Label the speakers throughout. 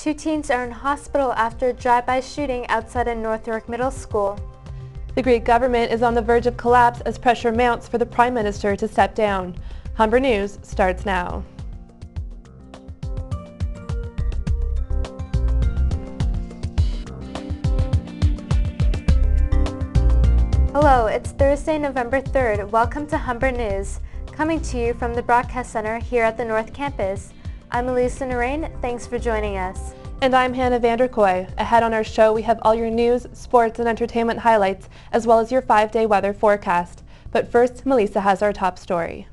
Speaker 1: Two teens are in hospital after a drive-by shooting outside a North York middle school.
Speaker 2: The Greek government is on the verge of collapse as pressure mounts for the Prime Minister to step down. Humber News starts now.
Speaker 1: Hello, it's Thursday, November 3rd. Welcome to Humber News, coming to you from the Broadcast Center here at the North Campus. I'm Elisa Narain. Thanks for joining us.
Speaker 2: And I'm Hannah Vanderkoy. Ahead on our show, we have all your news, sports, and entertainment highlights, as well as your 5-day weather forecast. But first, Melissa has our top story.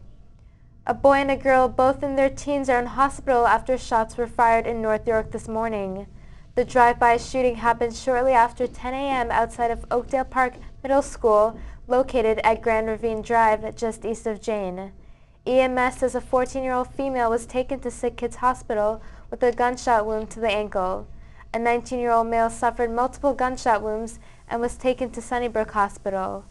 Speaker 1: A boy and a girl, both in their teens, are in hospital after shots were fired in North York this morning. The drive-by shooting happened shortly after 10 a.m. outside of Oakdale Park Middle School, located at Grand Ravine Drive, just east of Jane. EMS says a 14-year-old female was taken to Sick Kids Hospital with a gunshot wound to the ankle. A 19-year-old male suffered multiple gunshot wounds and was taken to Sunnybrook Hospital.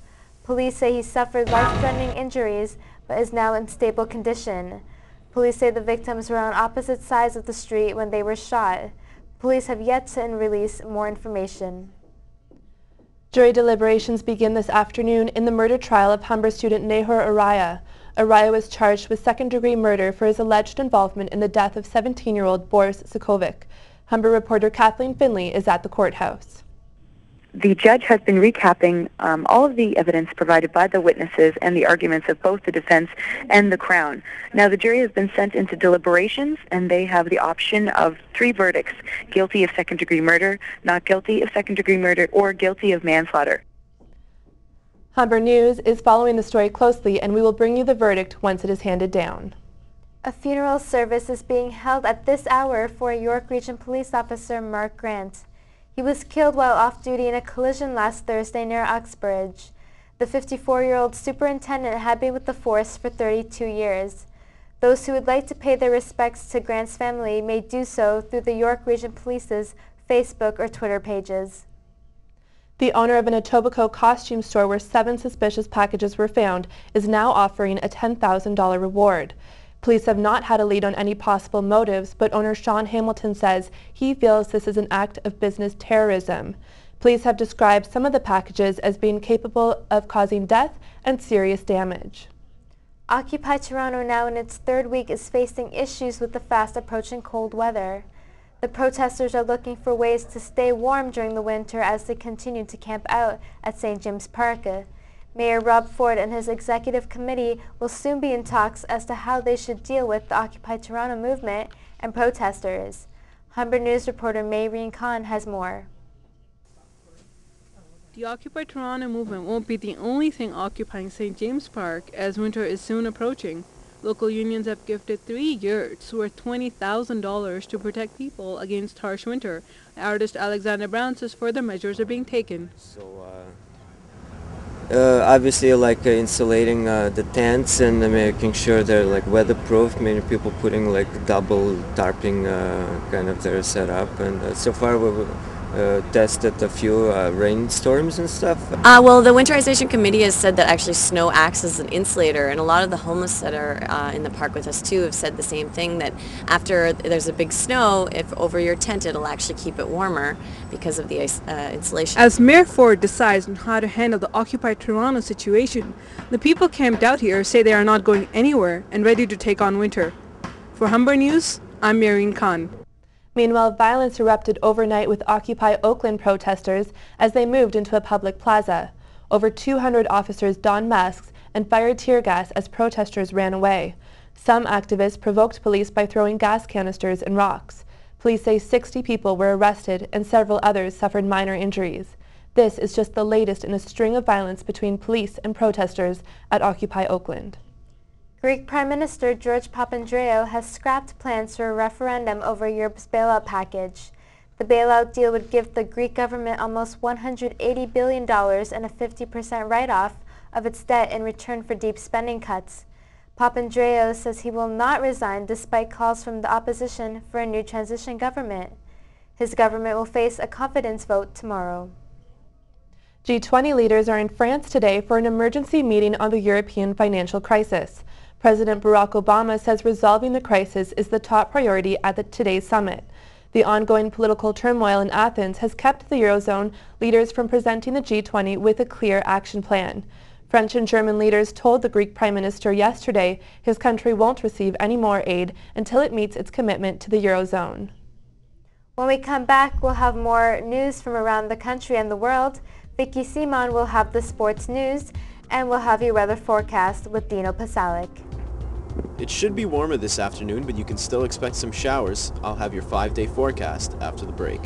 Speaker 1: Police say he suffered life-threatening injuries but is now in stable condition. Police say the victims were on opposite sides of the street when they were shot. Police have yet to release more information.
Speaker 2: Jury deliberations begin this afternoon in the murder trial of Humber student Nahor Araya. Araya was charged with second-degree murder for his alleged involvement in the death of 17-year-old Boris Sokovic. Humber reporter Kathleen Finley is at the courthouse.
Speaker 3: The judge has been recapping all of the evidence provided by the witnesses and the arguments of both the defense and the Crown. Now, the jury has been sent into deliberations, and they have the option of 3 verdicts: guilty of second-degree murder, not guilty of second-degree murder, or guilty of manslaughter.
Speaker 2: Humber News is following the story closely, and we will bring you the verdict once it is handed down.
Speaker 1: A funeral service is being held at this hour for York Region Police Officer Mark Grant. He was killed while off duty in a collision last Thursday near Uxbridge. The 54-year-old superintendent had been with the force for 32 years. Those who would like to pay their respects to Grant's family may do so through the York Region Police's Facebook or Twitter pages.
Speaker 2: The owner of an Etobicoke costume store where 7 suspicious packages were found is now offering a $10,000 reward. Police have not had a lead on any possible motives, but owner Sean Hamilton says he feels this is an act of business terrorism. Police have described some of the packages as being capable of causing death and serious damage.
Speaker 1: Occupy Toronto, now in its 3rd week, is facing issues with the fast-approaching cold weather. The protesters are looking for ways to stay warm during the winter as they continue to camp out at St. James Park. Mayor Rob Ford and his executive committee will soon be in talks as to how they should deal with the Occupy Toronto movement and protesters. Humber News reporter Mayreen Khan has more.
Speaker 4: The Occupy Toronto movement won't be the only thing occupying St. James Park as winter is soon approaching. Local unions have gifted 3 yurts worth $20,000 to protect people against harsh winter. Artist Alexander Brown says further measures are being taken.
Speaker 5: Obviously, insulating the tents and making sure they're weatherproof. Many people putting double tarping kind of their setup, and so far we've tested a few rainstorms and stuff.
Speaker 6: Well, the Winterization committee has said that actually snow acts as an insulator, and a lot of the homeless that are in the park with us too have said the same thing, that after there's a big snow, if over your tent, it'll actually keep it warmer because of the insulation.
Speaker 4: As Mayor Ford decides on how to handle the Occupy Toronto situation, the people camped out here say they are not going anywhere and ready to take on winter. For Humber News, I'm Maureen Khan.
Speaker 2: Meanwhile, violence erupted overnight with Occupy Oakland protesters as they moved into a public plaza. Over 200 officers donned masks and fired tear gas as protesters ran away. Some activists provoked police by throwing gas canisters and rocks. Police say 60 people were arrested and several others suffered minor injuries. This is just the latest in a string of violence between police and protesters at Occupy Oakland.
Speaker 1: Greek Prime Minister George Papandreou has scrapped plans for a referendum over Europe's bailout package. The bailout deal would give the Greek government almost $180 billion and a 50% write-off of its debt in return for deep spending cuts. Papandreou says he will not resign despite calls from the opposition for a new transition government. His government will face a confidence vote tomorrow.
Speaker 2: G20 leaders are in France today for an emergency meeting on the European financial crisis. President Barack Obama says resolving the crisis is the top priority at today's summit. The ongoing political turmoil in Athens has kept the Eurozone leaders from presenting the G20 with a clear action plan. French and German leaders told the Greek Prime Minister yesterday his country won't receive any more aid until it meets its commitment to the Eurozone.
Speaker 1: When we come back, we'll have more news from around the country and the world. Vicky Simon will have the sports news, and we'll have your weather forecast with Dino Pasalic.
Speaker 7: It should be warmer this afternoon, but you can still expect some showers. I'll have your 5-day forecast after the break.